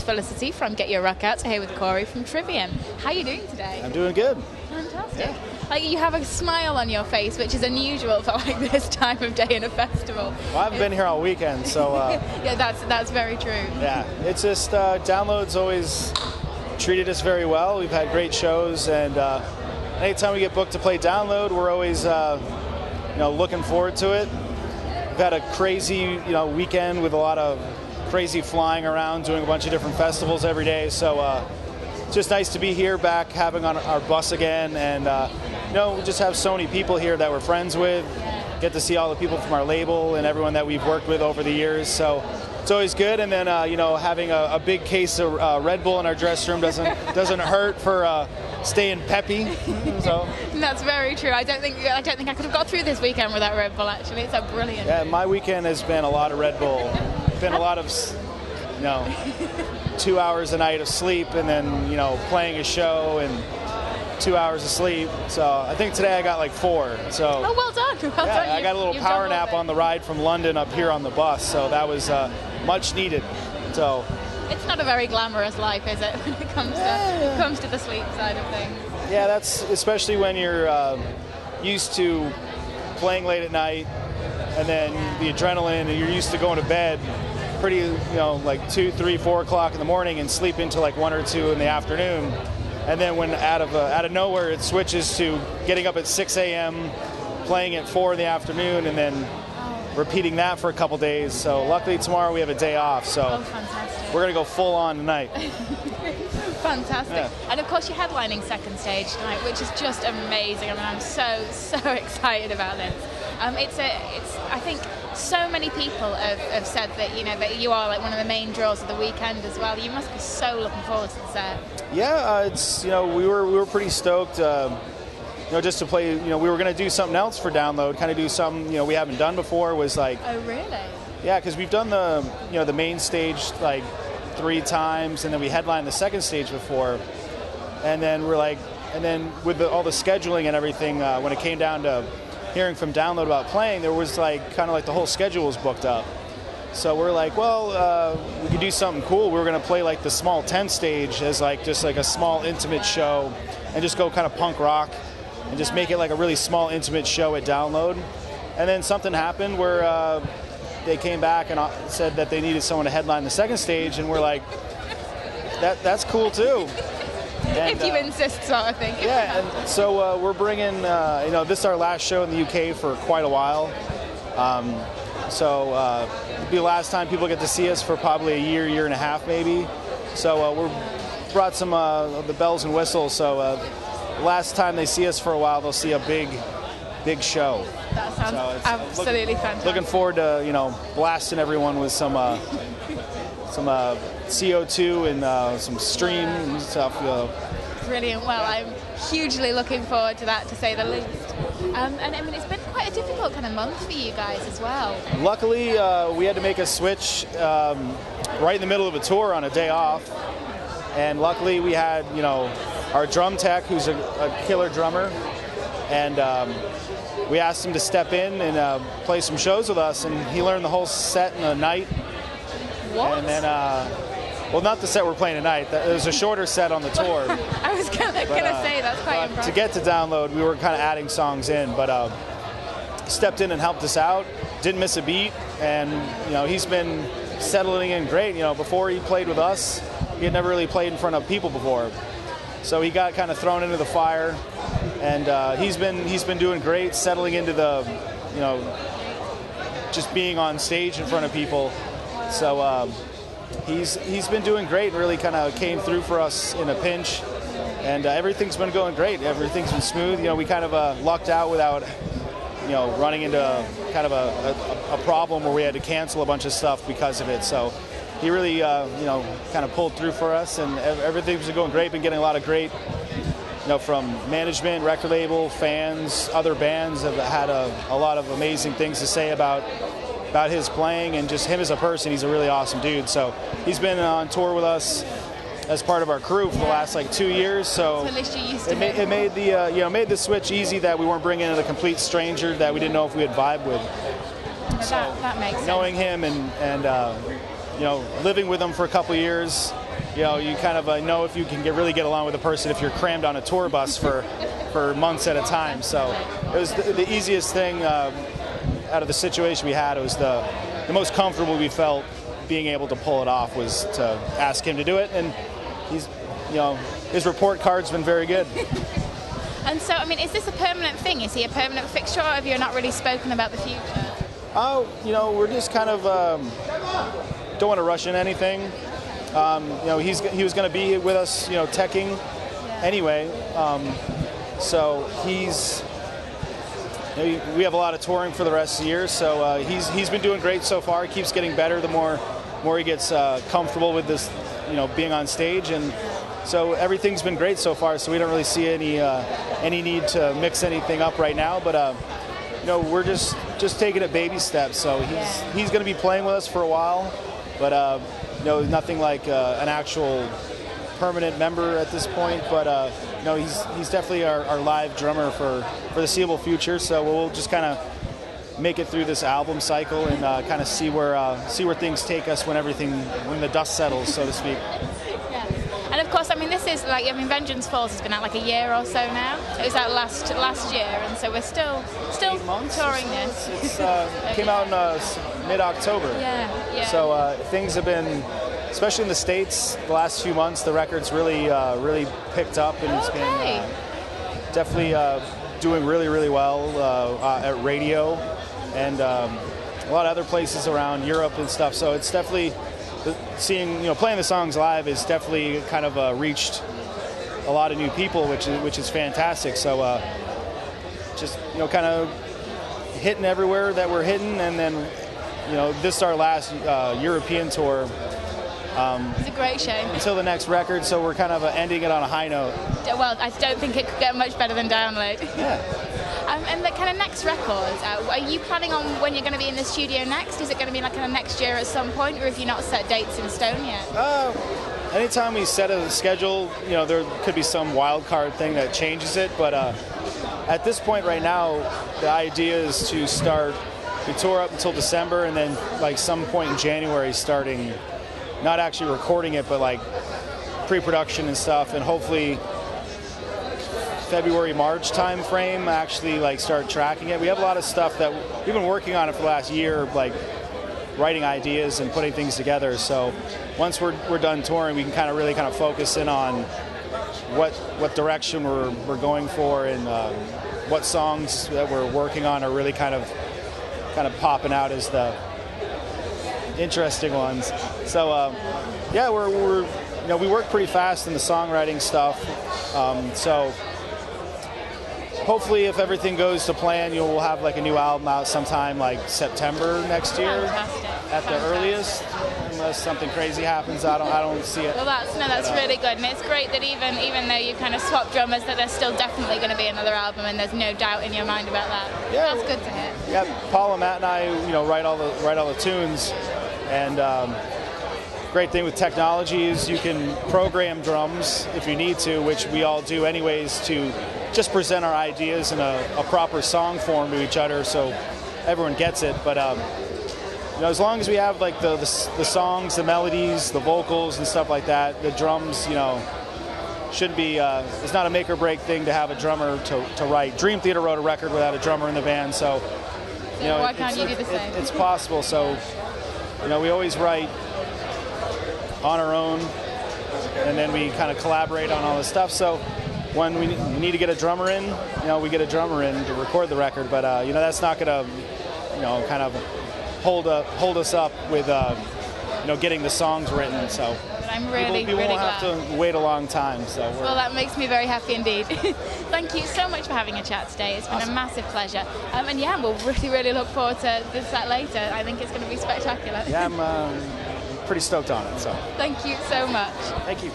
Felicity from GetYourRockOut here with Corey from Trivium. How are you doing today? I'm doing good. Fantastic. Yeah. Like, you have a smile on your face, which is unusual for like this time of day in a festival. Well, I haven't been here all weekend, so... yeah, that's very true. Yeah, it's just Download's always treated us very well. We've had great shows, and anytime we get booked to play Download, we're always looking forward to it. We've had a crazy weekend with a lot of crazy flying around, doing a bunch of different festivals every day. So it's just nice to be here, back having on our bus again, and we just have so many people here that we're friends with. Get to see all the people from our label and everyone that we've worked with over the years. So it's always good. And then having a big case of Red Bull in our dressing room doesn't hurt for staying peppy. So that's very true. I don't think I could have got through this weekend without Red Bull. Actually, it's a brilliant. Yeah, my weekend has been a lot of Red Bull. Been a lot of 2 hours a night of sleep, and then playing a show and 2 hours of sleep. So I think today I got like 4. So well done. Well done. I got a little power nap on the ride from London up here on the bus. So that was much needed. So it's not a very glamorous life, is it, when it comes to the sleep side of things? Yeah, that's especially when you're used to playing late at night, and then the adrenaline, and you're used to going to bed pretty, like 2, 3, 4 o'clock in the morning and sleep into like 1 or 2 in the afternoon. And then when out of nowhere it switches to getting up at 6 a.m., playing at 4 in the afternoon, and then repeating that for a couple days. So luckily tomorrow we have a day off, so we're going to go full on tonight. Fantastic. Yeah. And of course you're headlining Second Stage tonight, which is just amazing. I mean, I'm so excited about this. I think so many people have said that that you are like one of the main draws of the weekend as well. You must be so looking forward to the set. Yeah, it's we were pretty stoked. Just to play. We were going to do something else for Download, kind of do something we haven't done before. Was like. Oh really? Yeah, because we've done the main stage like 3 times, and then we headlined the second stage before, and then with all the scheduling and everything, when it came down to hearing from Download about playing, there was like kind of like the whole schedule was booked up. So we're like, well, we could do something cool. We were going to play like the small tent stage as like just like a small intimate show, and just go kind of punk rock, and just make it like a really small intimate show at Download. And then something happened where they came back and said that they needed someone to headline the second stage, and we're like, that's cool too. And, if you insist, sort of thing. Yeah, and so we're bringing, this is our last show in the UK for quite a while. So it'll be the last time people get to see us for probably a year and a half maybe. So we brought some of the bells and whistles, so last time they see us for a while, they'll see a big show. That sounds absolutely fantastic. Looking forward to blasting everyone with some CO2 and some stream and stuff. Brilliant. Well, I'm hugely looking forward to that, to say the least. And I mean, it's been quite a difficult kind of month for you guys as well. Luckily, we had to make a switch right in the middle of a tour on a day off, and luckily we had our drum tech, who's a killer drummer, and we asked him to step in and play some shows with us, and he learned the whole set in a night. What? And then, well, not the set we're playing tonight. It was a shorter set on the tour. I was gonna say that's quite impressive. To get to Download, we were kind of adding songs in, but stepped in and helped us out. Didn't miss a beat, and he's been settling in great. Before he played with us, he had never really played in front of people before, so he got kind of thrown into the fire, and he's been doing great, settling into the just being on stage in front of people. So he's been doing great, and really kind of came through for us in a pinch, and everything's been going great. Everything's been smooth. We kind of lucked out without running into kind of a problem where we had to cancel a bunch of stuff because of it. So he really kind of pulled through for us, and everything's been going great. Been getting a lot of great from management, record label, fans, other bands have had a lot of amazing things to say about his playing, and just him as a person. He's a really awesome dude. So he's been on tour with us as part of our crew for the last like 2 years. So it made the made the switch easy, that we weren't bringing in a complete stranger that we didn't know if we had vibe with. That makes sense. Knowing him and living with him for a couple of years, you know, you kind of know if you can really get along with a person if you're crammed on a tour bus for months at a time. So it was the easiest thing out of the situation we had. It was the most comfortable we felt being able to pull it off was to ask him to do it, and he's, you know, his report card's been very good. And so, I mean, is this a permanent thing? Is he a permanent fixture, or have you not really spoken about the future? Oh, you know, we're just kind of don't want to rush in anything. You know, he was going to be with us, you know, teching anyway. So he's, you know, we have a lot of touring for the rest of the year. So he's been doing great so far. He keeps getting better the more he gets comfortable with this, you know, being on stage, and so everything's been great so far. So we don't really see any need to mix anything up right now. But you know, we're just taking it baby steps. So he's going to be playing with us for a while, but you know, nothing like an actual permanent member at this point. But you know, he's definitely our live drummer for the foreseeable future. So we'll just kind of make it through this album cycle and kind of see where things take us when the dust settles, so to speak. And of course, I mean, this is like, I mean, Vengeance Falls has been out like a year or so now. It was out last year, and so we're still touring this. It came out in mid-October. Yeah. So things have been, especially in the States, the last few months, the record's really picked up, and it's been definitely doing really well at radio and a lot of other places around Europe and stuff. So it's definitely playing the songs live is definitely kind of reached a lot of new people, which is fantastic. So just, you know, kind of hitting everywhere that we're hitting, and then, you know, this is our last European tour. It's a great shame. Until the next record, so we're kind of ending it on a high note. Well, I don't think it could get much better than Download. Yeah. And the kind of next record, are you planning on when you're going to be in the studio next? Is it going to be like kind of next year at some point, or have you not set dates in stone yet? Anytime we set a schedule, you know, there could be some wild card thing that changes it, but at this point right now, the idea is to start, we tour up until December, and then like some point in January starting, not actually recording it, but like pre-production and stuff, and hopefully February, March time frame actually like start tracking it. We have a lot of stuff that we've been working on it for the last year, like writing ideas and putting things together. So once we're done touring, we can kind of focus in on what direction we're going for, and what songs that we're working on are really kind of popping out as the interesting ones. So yeah, we're you know, we work pretty fast in the songwriting stuff. So hopefully, if everything goes to plan, we'll have like a new album out sometime like September next year. Fantastic. At the earliest, unless something crazy happens. I don't see it. Well, that's really good, and it's great that even though you kind of swap drummers, that there's still definitely going to be another album, and there's no doubt in your mind about that. Yeah, that's good to hear. Yeah, Paul and Matt and I, you know, write all the tunes, and great thing with technology is you can program drums if you need to, which we all do anyways, to just present our ideas in a proper song form to each other, so everyone gets it. But you know, as long as we have like the songs, the melodies, the vocals and stuff like that, the drums, you know, shouldn't be. It's not a make or break thing to have a drummer to write. Dream Theater wrote a record without a drummer in the band, so you know, why can't you do the same? It's possible. So you know, we always write on our own, and then we kind of collaborate on all this stuff. So when we need to get a drummer in, you know, we get a drummer in to record the record. But you know, that's not going to, you know, kind of hold us up with you know, getting the songs written. So but I'm really we won't glad. have to wait a long time. So well, that makes me very happy indeed. Thank you so much for having a chat today. It's been a massive pleasure. And yeah, we'll really look forward to this set later. I think it's going to be spectacular. Yeah, I'm pretty stoked on it. So thank you so much. Thank you.